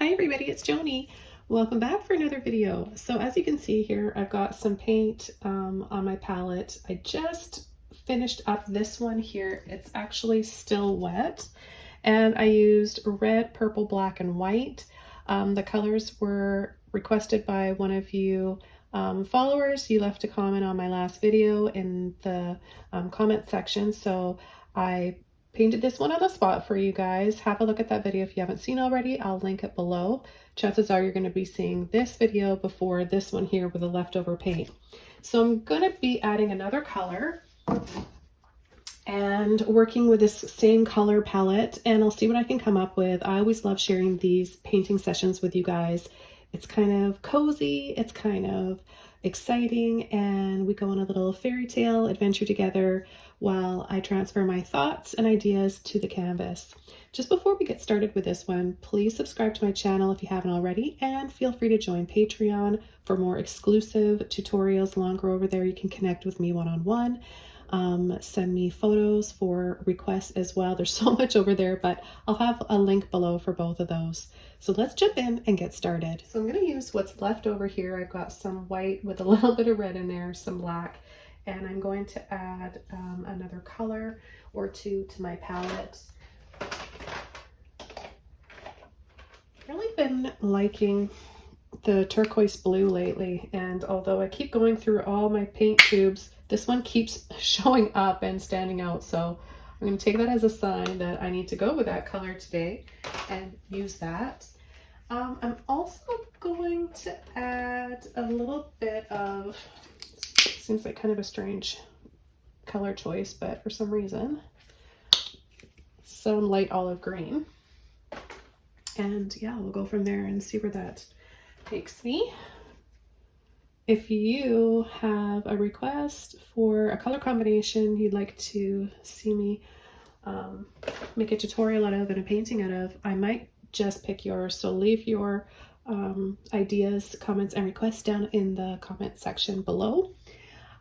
Hi everybody, it's Joni. Welcome back for another video. So as you can see here, I've got some paint on my palette. I just finished up this one here. It's actually still wet, and I used red, purple, black, and white. The colors were requested by one of you followers. You left a comment on my last video in the comment section, so I painted this one on the spot for you guys. Have a look at that video if you haven't seen already. I'll link it below. Chances are you're going to be seeing this video before this one here with the leftover paint. So I'm going to be adding another color and working with this same color palette, and I'll see what I can come up with. I always love sharing these painting sessions with you guys. It's kind of cozy, it's kind of exciting, and we go on a little fairy tale adventure together while I transfer my thoughts and ideas to the canvas. Just before we get started with this one, please subscribe to my channel if you haven't already, and feel free to join Patreon for more exclusive tutorials longer over there. You can connect with me one-on-one. Send me photos for requests as well. There's so much over there, but I'll have a link below for both of those. So let's jump in and get started. So I'm going to use what's left over here. I've got some white with a little bit of red in there, some black, and I'm going to add another color or two to my palette. I've really been liking the turquoise blue lately, and although I keep going through all my paint tubes, this one keeps showing up and standing out, so I'm going to take that as a sign that I need to go with that color today and use that. I'm also going to add a little bit of, seems like kind of a strange color choice, but for some reason, some light olive green. And yeah, we'll go from there and see where that takes me. If you have a request for a color combination you'd like to see me make a tutorial out of and a painting out of, I might just pick yours. So leave your ideas, comments, and requests down in the comment section below.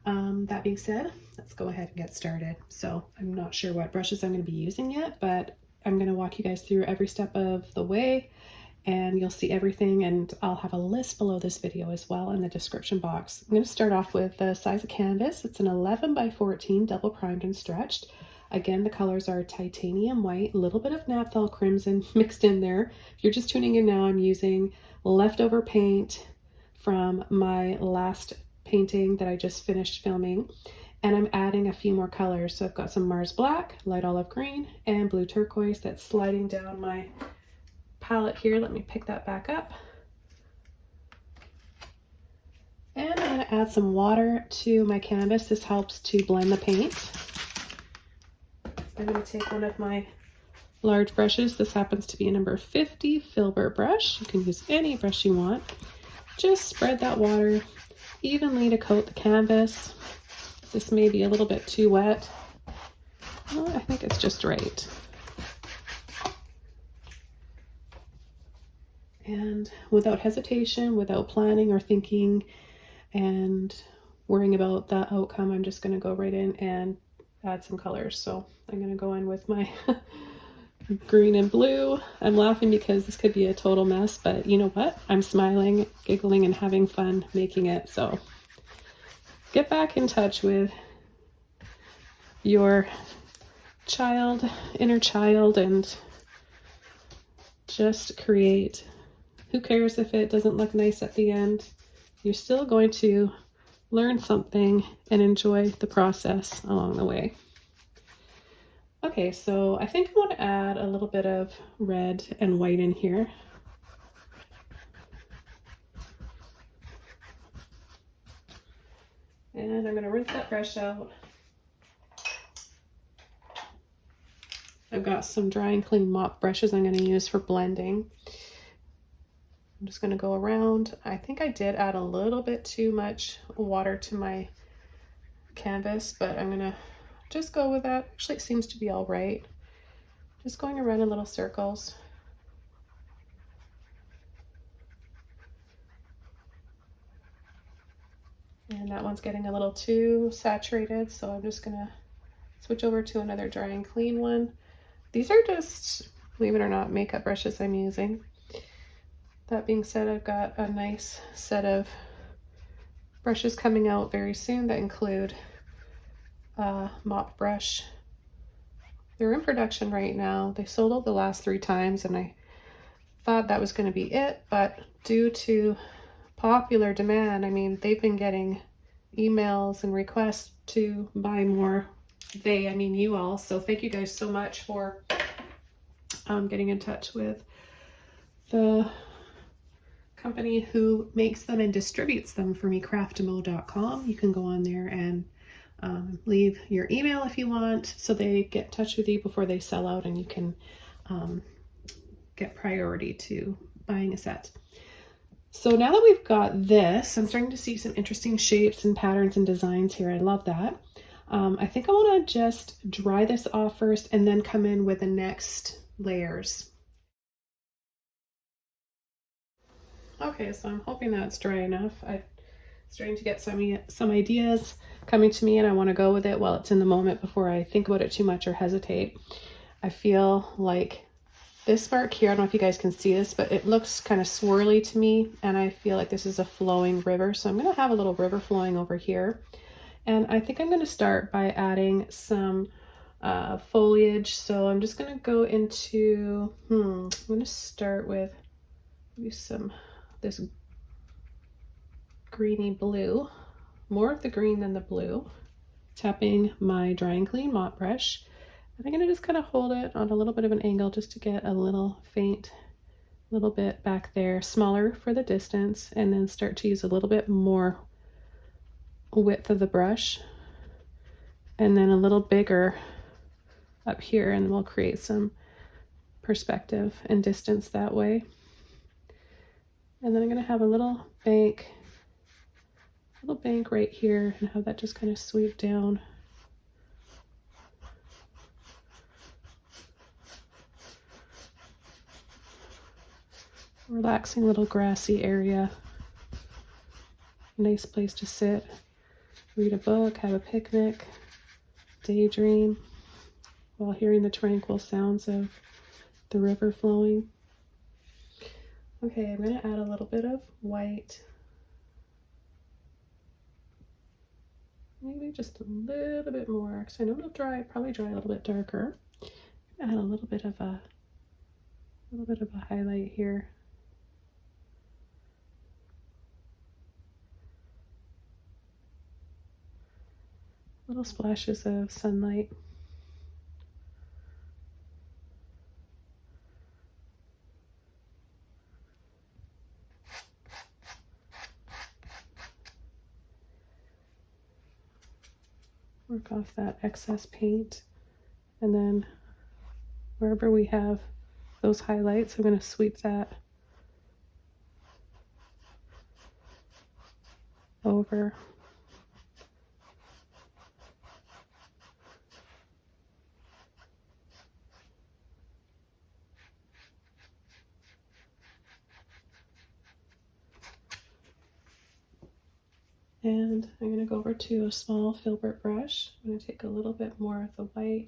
That being said, let's go ahead and get started. So I'm not sure what brushes I'm going to be using yet, but I'm going to walk you guys through every step of the way, and you'll see everything, and I'll have a list below this video as well in the description box. I'm going to start off with the size of canvas. It's an 11 by 14 double primed and stretched. Again, the colors are titanium white, a little bit of Napthol crimson mixed in there. If you're just tuning in now, I'm using leftover paint from my last painting that I just finished filming, and I'm adding a few more colors. So I've got some Mars black, light olive green, and blue turquoise that's sliding down my palette here. Let me pick that back up. And I'm going to add some water to my canvas. This helps to blend the paint. I'm going to take one of my large brushes. This happens to be a number 50 filbert brush. You can use any brush you want. Just spread that water evenly to coat the canvas. This may be a little bit too wet. Well, I think it's just right. And without hesitation, without planning or thinking and worrying about the outcome, I'm just going to go right in and add some colors. So I'm going to go in with my green and blue. I'm laughing because this could be a total mess, but you know what? I'm smiling, giggling, and having fun making it. So get back in touch with your child, inner child, and just create. Who cares if it doesn't look nice at the end? You're still going to learn something and enjoy the process along the way. Okay, so I think I want to add a little bit of red and white in here. And I'm going to rinse that brush out. I've got some dry and clean mop brushes I'm going to use for blending. I'm just going to go around. I think I did add a little bit too much water to my canvas, but I'm going to just go with that. Actually, it seems to be all right. Just going around in little circles. And that one's getting a little too saturated, so I'm just going to switch over to another dry and clean one. These are just, believe it or not, makeup brushes I'm using. That being said, I've got a nice set of brushes coming out very soon that include a mop brush. They're in production right now. They sold out the last 3 times and I thought that was going to be it, but due to popular demand, I mean, they've been getting emails and requests to buy more. I mean you all. So thank you guys so much for getting in touch with the company who makes them and distributes them for me, craftamo.com. You can go on there and leave your email if you want, so they get in touch with you before they sell out and you can get priority to buying a set. So now that we've got this, I'm starting to see some interesting shapes and patterns and designs here. I love that. I think I want to just dry this off first and then come in with the next layers. Okay, so I'm hoping that's dry enough. I'm starting to get some ideas coming to me and I want to go with it while it's in the moment before I think about it too much or hesitate. I feel like this part here, I don't know if you guys can see this, but it looks kind of swirly to me and I feel like this is a flowing river. So I'm going to have a little river flowing over here. And I think I'm going to start by adding some foliage. So I'm just going to go into, I'm going to start with maybe this greeny blue, more of the green than the blue, tapping my dry and clean mop brush. And I'm going to just kind of hold it on a little bit of an angle just to get a little faint, little bit back there, smaller for the distance, and then start to use a little bit more width of the brush and then a little bigger up here, and we'll create some perspective and distance that way. And then I'm going to have a little bank right here and have that just kind of sweep down. Relaxing little grassy area. Nice place to sit, read a book, have a picnic, daydream while hearing the tranquil sounds of the river flowing. Okay, I'm going to add a little bit of white. Maybe just a little bit more, because I know it'll probably dry a little bit darker. Add a little bit of a highlight here. Little splashes of sunlight. Work off that excess paint, and then wherever we have those highlights, I'm going to sweep that over. And I'm going to go over to a small filbert brush. I'm going to take a little bit more of the white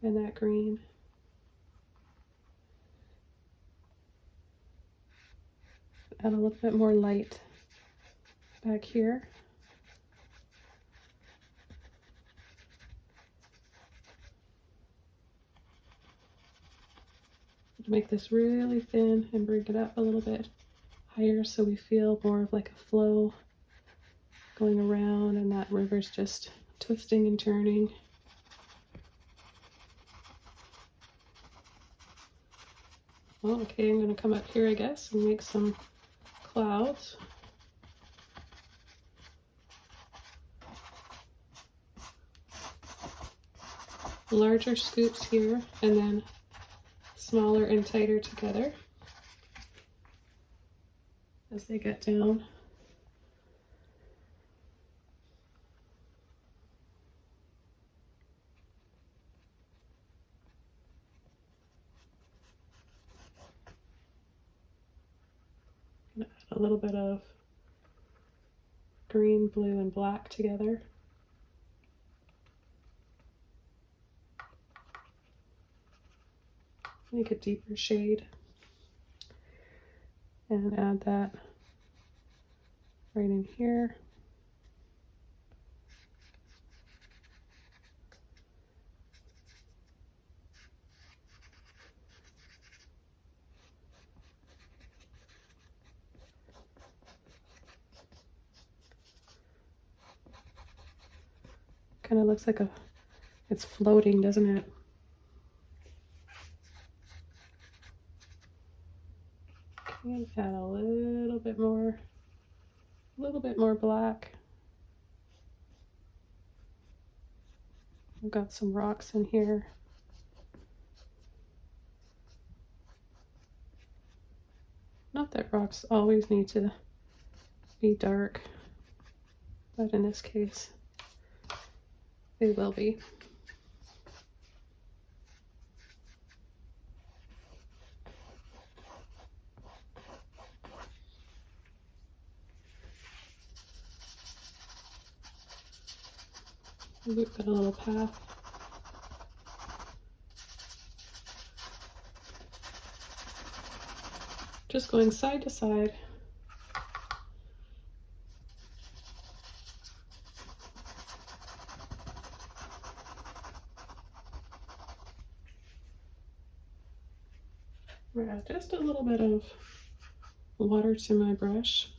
and that green. Add a little bit more light back here. Make this really thin and bring it up a little bit higher so we feel more of like a flow going around and that river's just twisting and turning. Well, okay, I'm going to come up here, I guess, and make some clouds. Larger scoops here and then smaller and tighter together as they get down. Add a little bit of green, blue, and black together. Make a deeper shade. and add that right in here. Kind of looks like it's floating, doesn't it? Okay, add a little bit more black. I've got some rocks in here. Not that rocks always need to be dark, but in this case, they will be. We've got a little path. Just going side to side. We're gonna add just a little bit of water to my brush.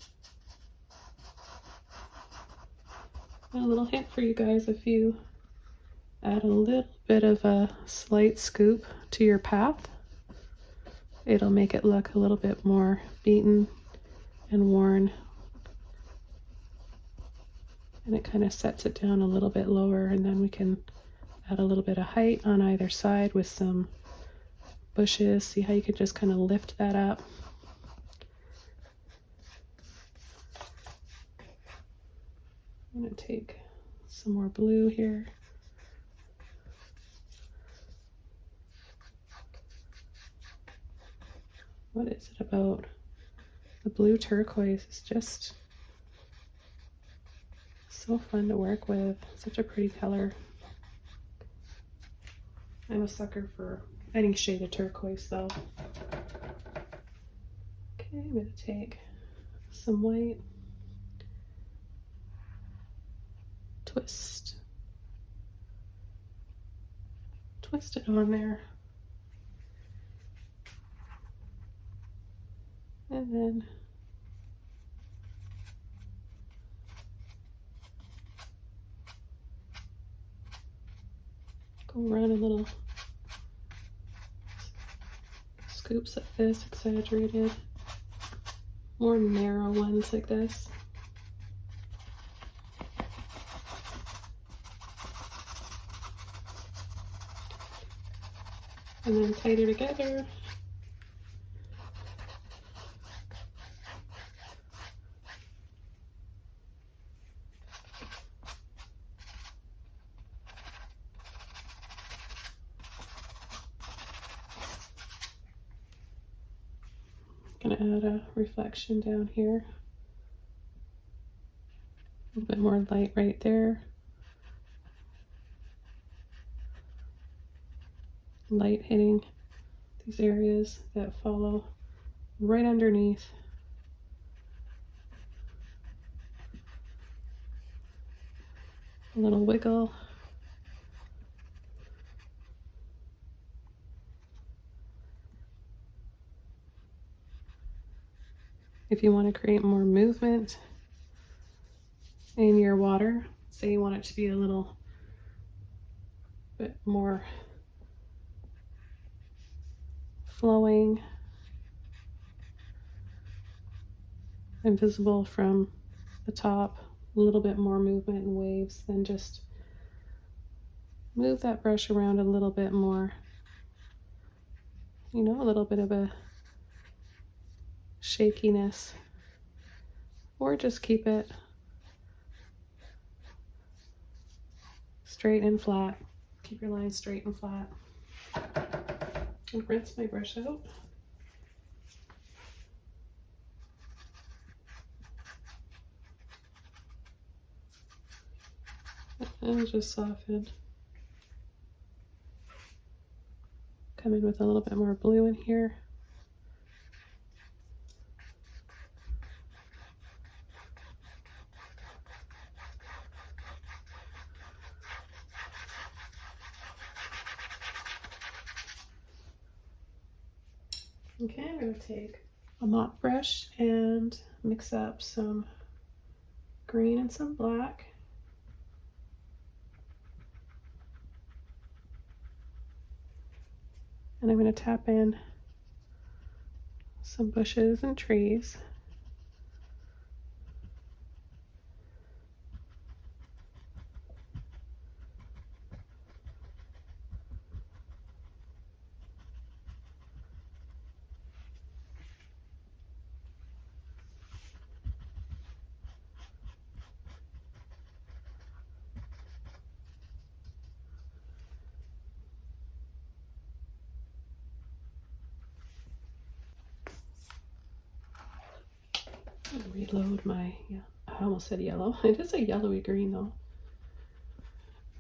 And a little hint for you guys, if you add a little bit of a slight scoop to your path, it'll make it look a little bit more beaten and worn. And it kind of sets it down a little bit lower, and then we can add a little bit of height on either side with some bushes. See how you can just kind of lift that up. I'm going to take some more blue here. What is it about the blue turquoise? It's just so fun to work with. Such a pretty color. I'm a sucker for any shade of turquoise though. Okay, I'm going to take some white. Twist it on there, and then go around in little scoops like this, exaggerated, more narrow ones like this. And then tighter together. Gonna add a reflection down here. A little bit more light right there. Light hitting these areas that follow right underneath. A little wiggle. If you want to create more movement in your water, say you want it to be a little bit more flowing and visible from the top, a little bit more movement and waves, then just move that brush around a little bit more. You know, a little bit of a shakiness, or just keep it straight and flat. Keep your line straight and flat. And rinse my brush out. And just soften. Come in with a little bit more blue in here. Okay, I'm going to take a mop brush and mix up some green and some black. And I'm going to tap in some bushes and trees. Reload my, yeah, I almost said yellow. It is a yellowy green though.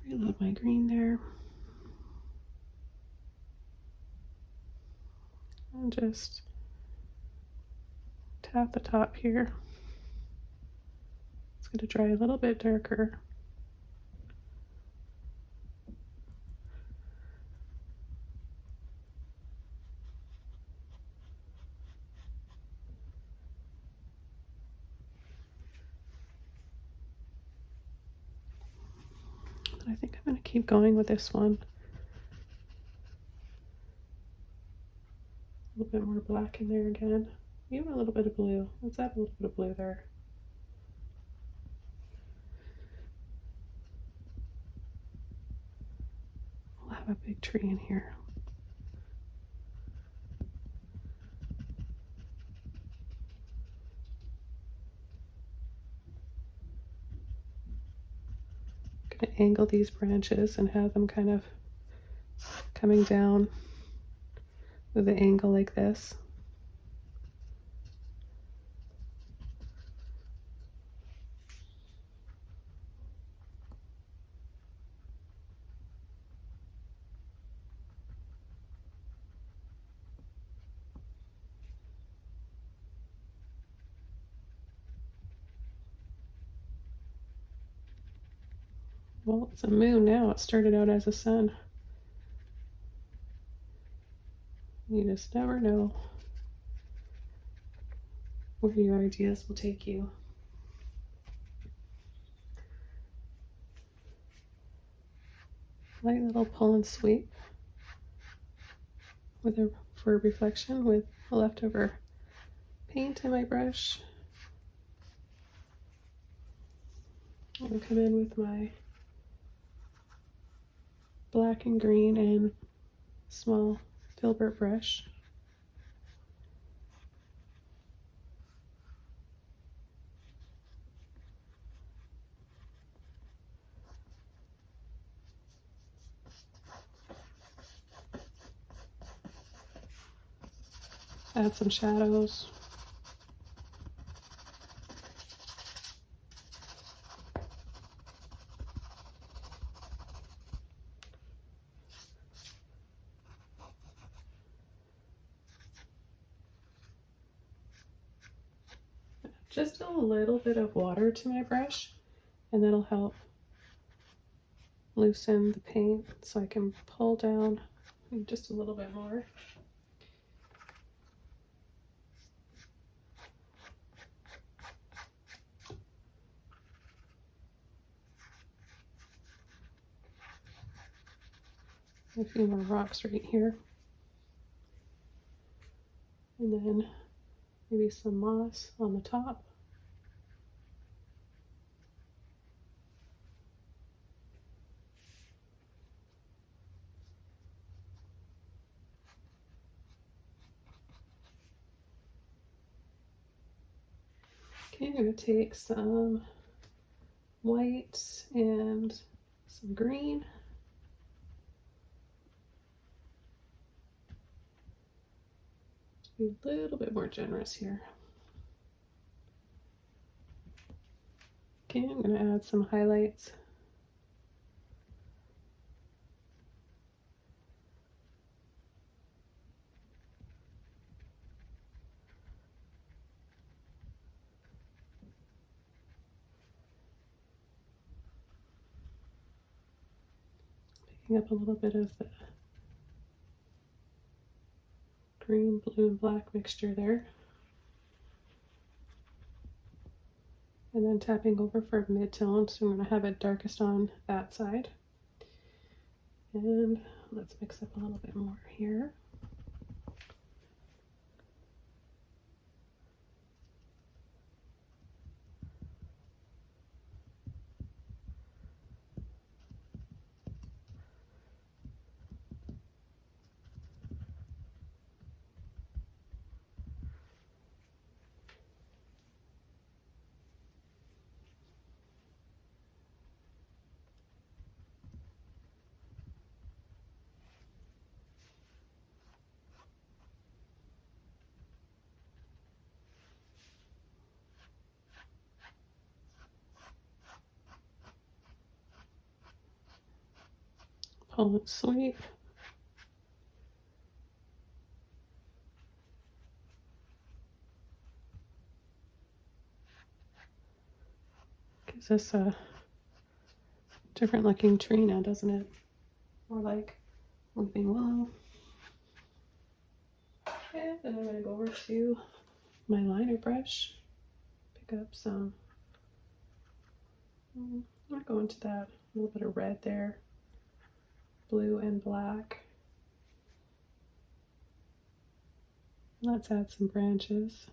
Reload my green there. And just tap the top here. It's going to dry a little bit darker. But I think I'm going to keep going with this one. A little bit more black in there again. Even a little bit of blue. Let's add a little bit of blue there. We'll have a big tree in here. I'm going to angle these branches and have them kind of coming down with an angle like this. Well, it's a moon now. It started out as a sun. You just never know where your ideas will take you. Light little pull and sweep for reflection with a leftover paint in my brush. I'm going to come in with my black and green and small filbert brush. Add some shadows. Just a little bit of water to my brush, and that'll help loosen the paint so I can pull down just a little bit more. A few more rocks right here. And then maybe some moss on the top. Okay, I'm going to take some white and some green. Be a little bit more generous here. Okay, I'm going to add some highlights. Picking up a little bit of the green, blue, and black mixture there. And then tapping over for mid-tone, so I'm going to have it darkest on that side. And let's mix up a little bit more here. Pull and sweep. Gives us a different looking tree now, doesn't it? More like weeping willow. And then I'm going to go over to my liner brush, pick up some, I'll go into that, a little bit of red there, blue and black. Let's add some branches.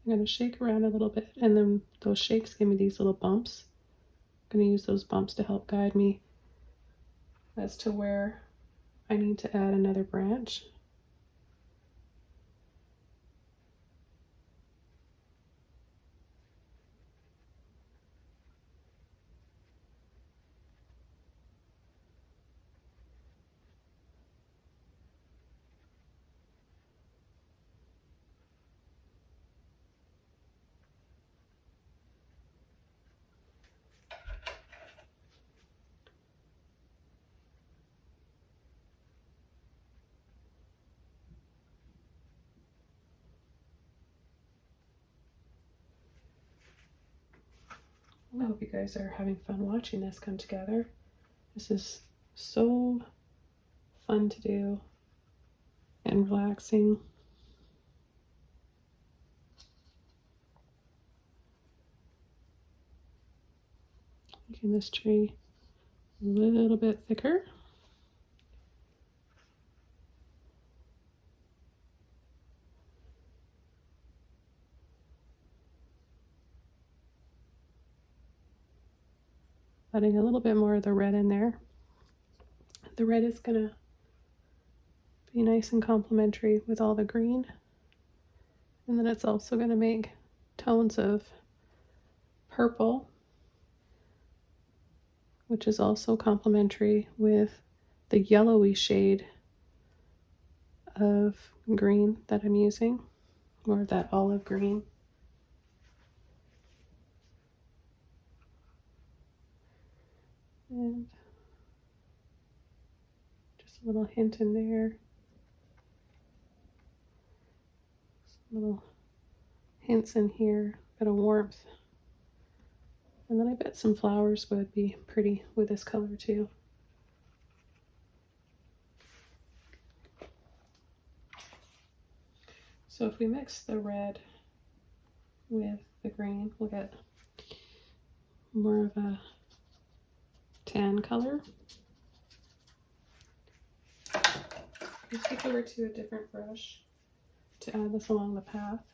I'm going to shake around a little bit, and then those shakes give me these little bumps. I'm going to use those bumps to help guide me as to where I need to add another branch. I hope you guys are having fun watching this come together. This is so fun to do and relaxing. Making this tree a little bit thicker. Adding a little bit more of the red in there. The red is gonna be nice and complementary with all the green. And then it's also gonna make tones of purple, which is also complementary with the yellowy shade of green that I'm using, or that olive green. And just a little hint in there. Some little hints in here, a bit of warmth. And then I bet some flowers would be pretty with this color too. So if we mix the red with the green, we'll get more of a tan color. Let's switch over to a different brush to add this along the path.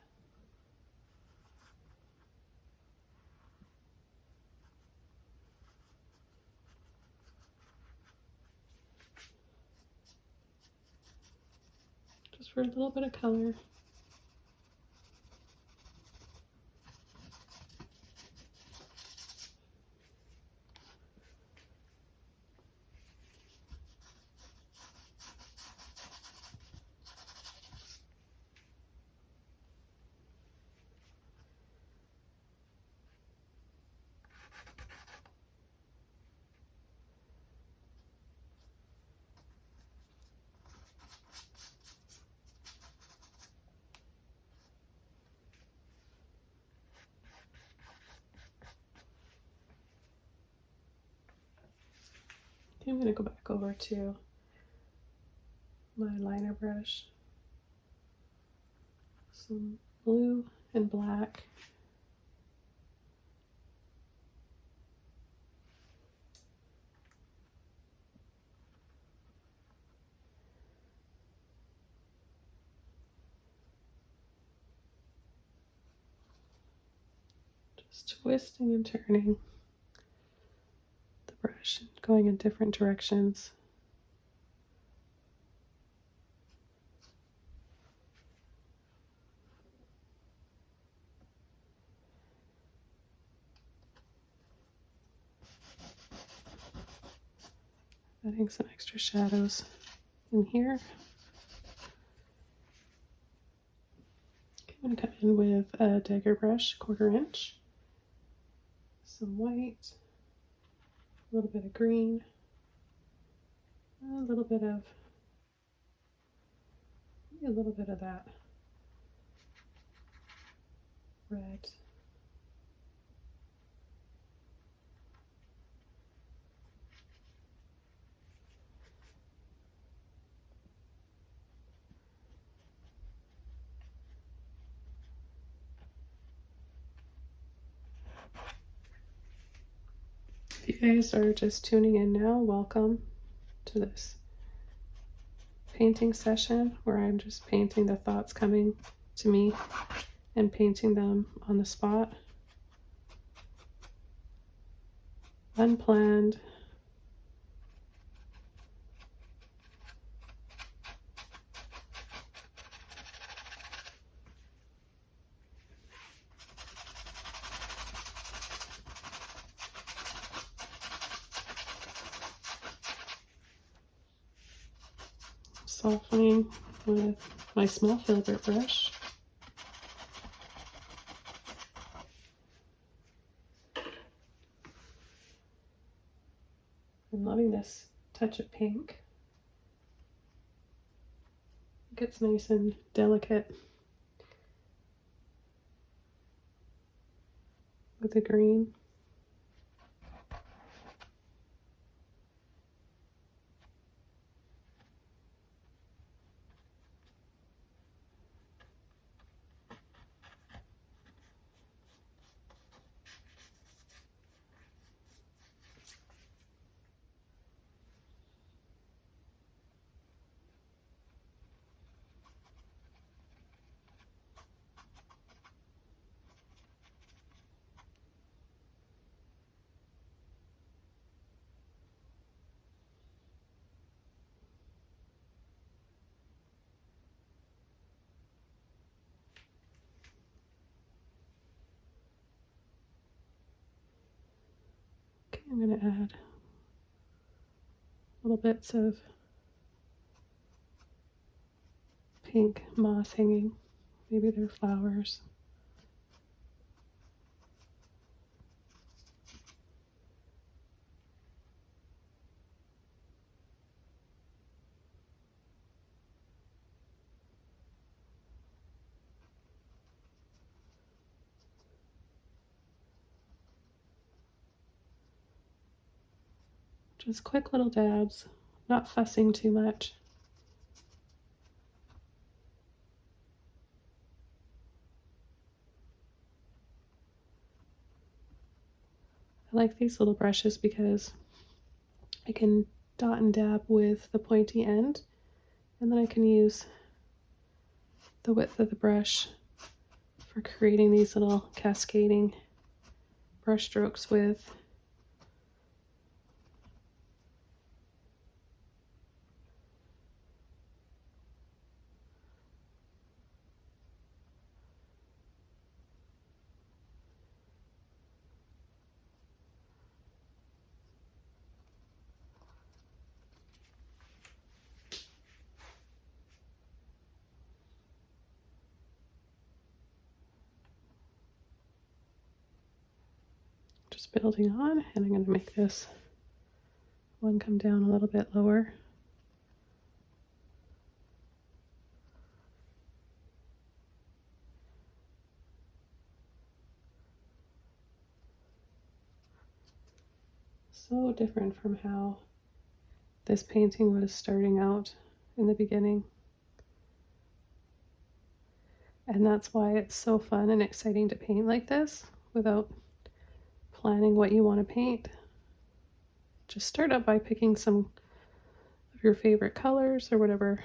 Just for a little bit of color. Okay, I'm going to go back over to my liner brush some blue and black. Just twisting and turning the brush, going in different directions. Adding some extra shadows in here. Okay, I'm going to come in with a dagger brush, 1/4 inch, some white, a little bit of green, a little bit of that red. If you guys are just tuning in now, welcome to this painting session where I'm just painting the thoughts coming to me and painting them on the spot. Unplanned. Softening with my small filbert brush. I'm loving this touch of pink. It gets nice and delicate with the green. Okay, I'm going to add little bits of pink moss hanging. Maybe they're flowers. Just quick little dabs, not fussing too much. I like these little brushes because I can dot and dab with the pointy end, and then I can use the width of the brush for creating these little cascading brush strokes with. Just building on, and I'm going to make this one come down a little bit lower. So different from how this painting was starting out in the beginning. And that's why it's so fun and exciting to paint like this without planning what you want to paint. Just start out by picking some of your favorite colors or whatever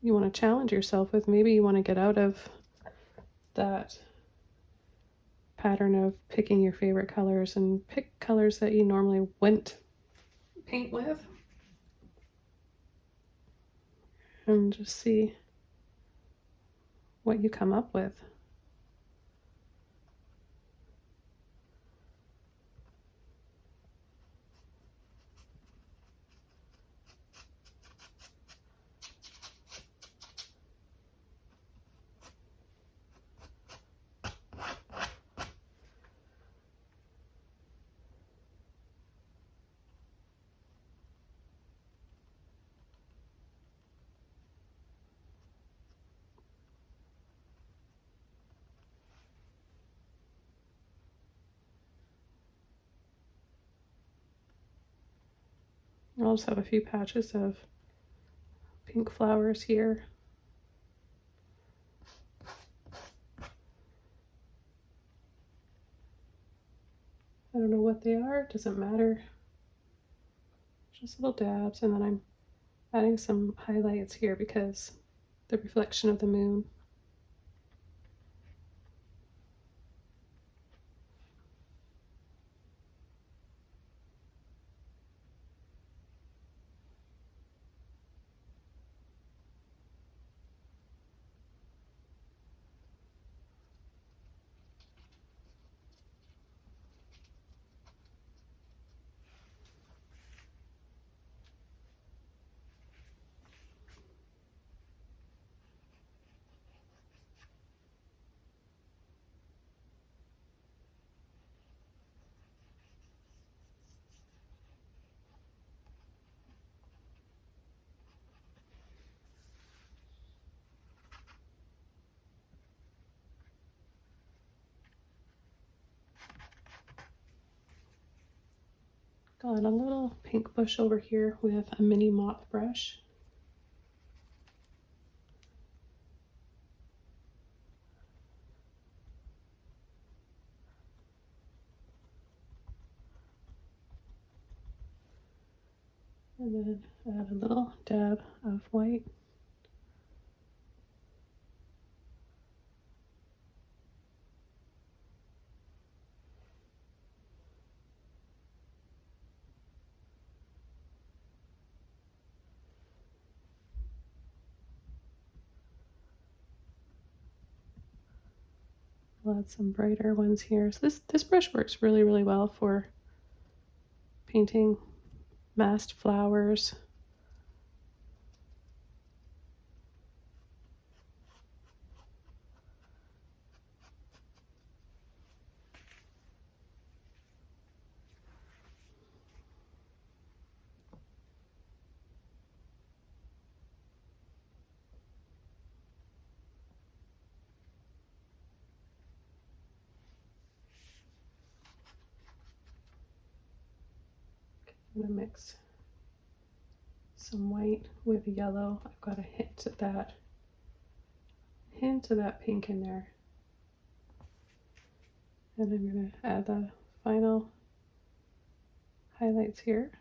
you want to challenge yourself with. Maybe you want to get out of that pattern of picking your favorite colors and pick colors that you normally wouldn't paint with. And just see what you come up with. I also have a few patches of pink flowers here. I don't know what they are, it doesn't matter. Just little dabs, and then I'm adding some highlights here because the reflection of the moon. Got a little pink bush over here with a mini mop brush. And then add a little dab of white. I'll add some brighter ones here. So this brush works really, really well for painting massed flowers. I'm gonna mix some white with yellow. I've got a hint of that pink in there. And I'm gonna add the final highlights here.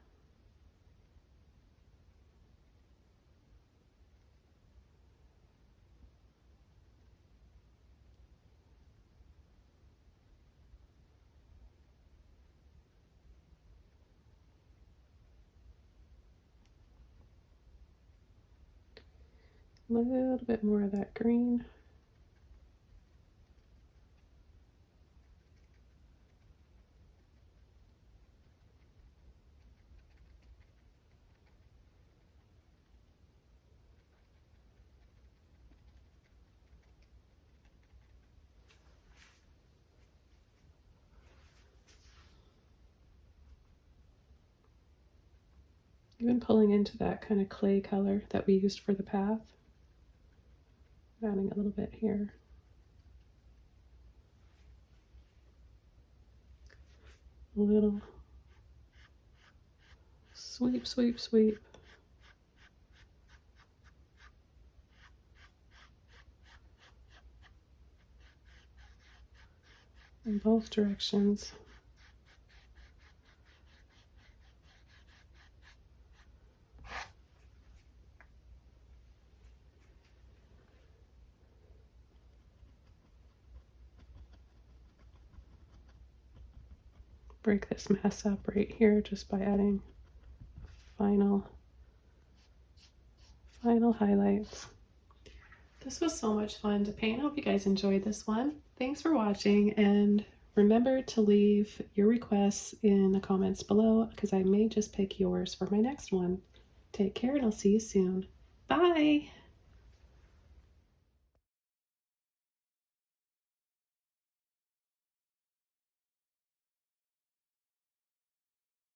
A little bit more of that green. Even pulling into that kind of clay color that we used for the path. Adding a little bit here. A little sweep, sweep, sweep. in both directions. Break this mess up right here just by adding final highlights. This was so much fun to paint. I hope you guys enjoyed this one. Thanks for watching, and remember to leave your requests in the comments below because I may just pick yours for my next one. Take care and I'll see you soon. Bye!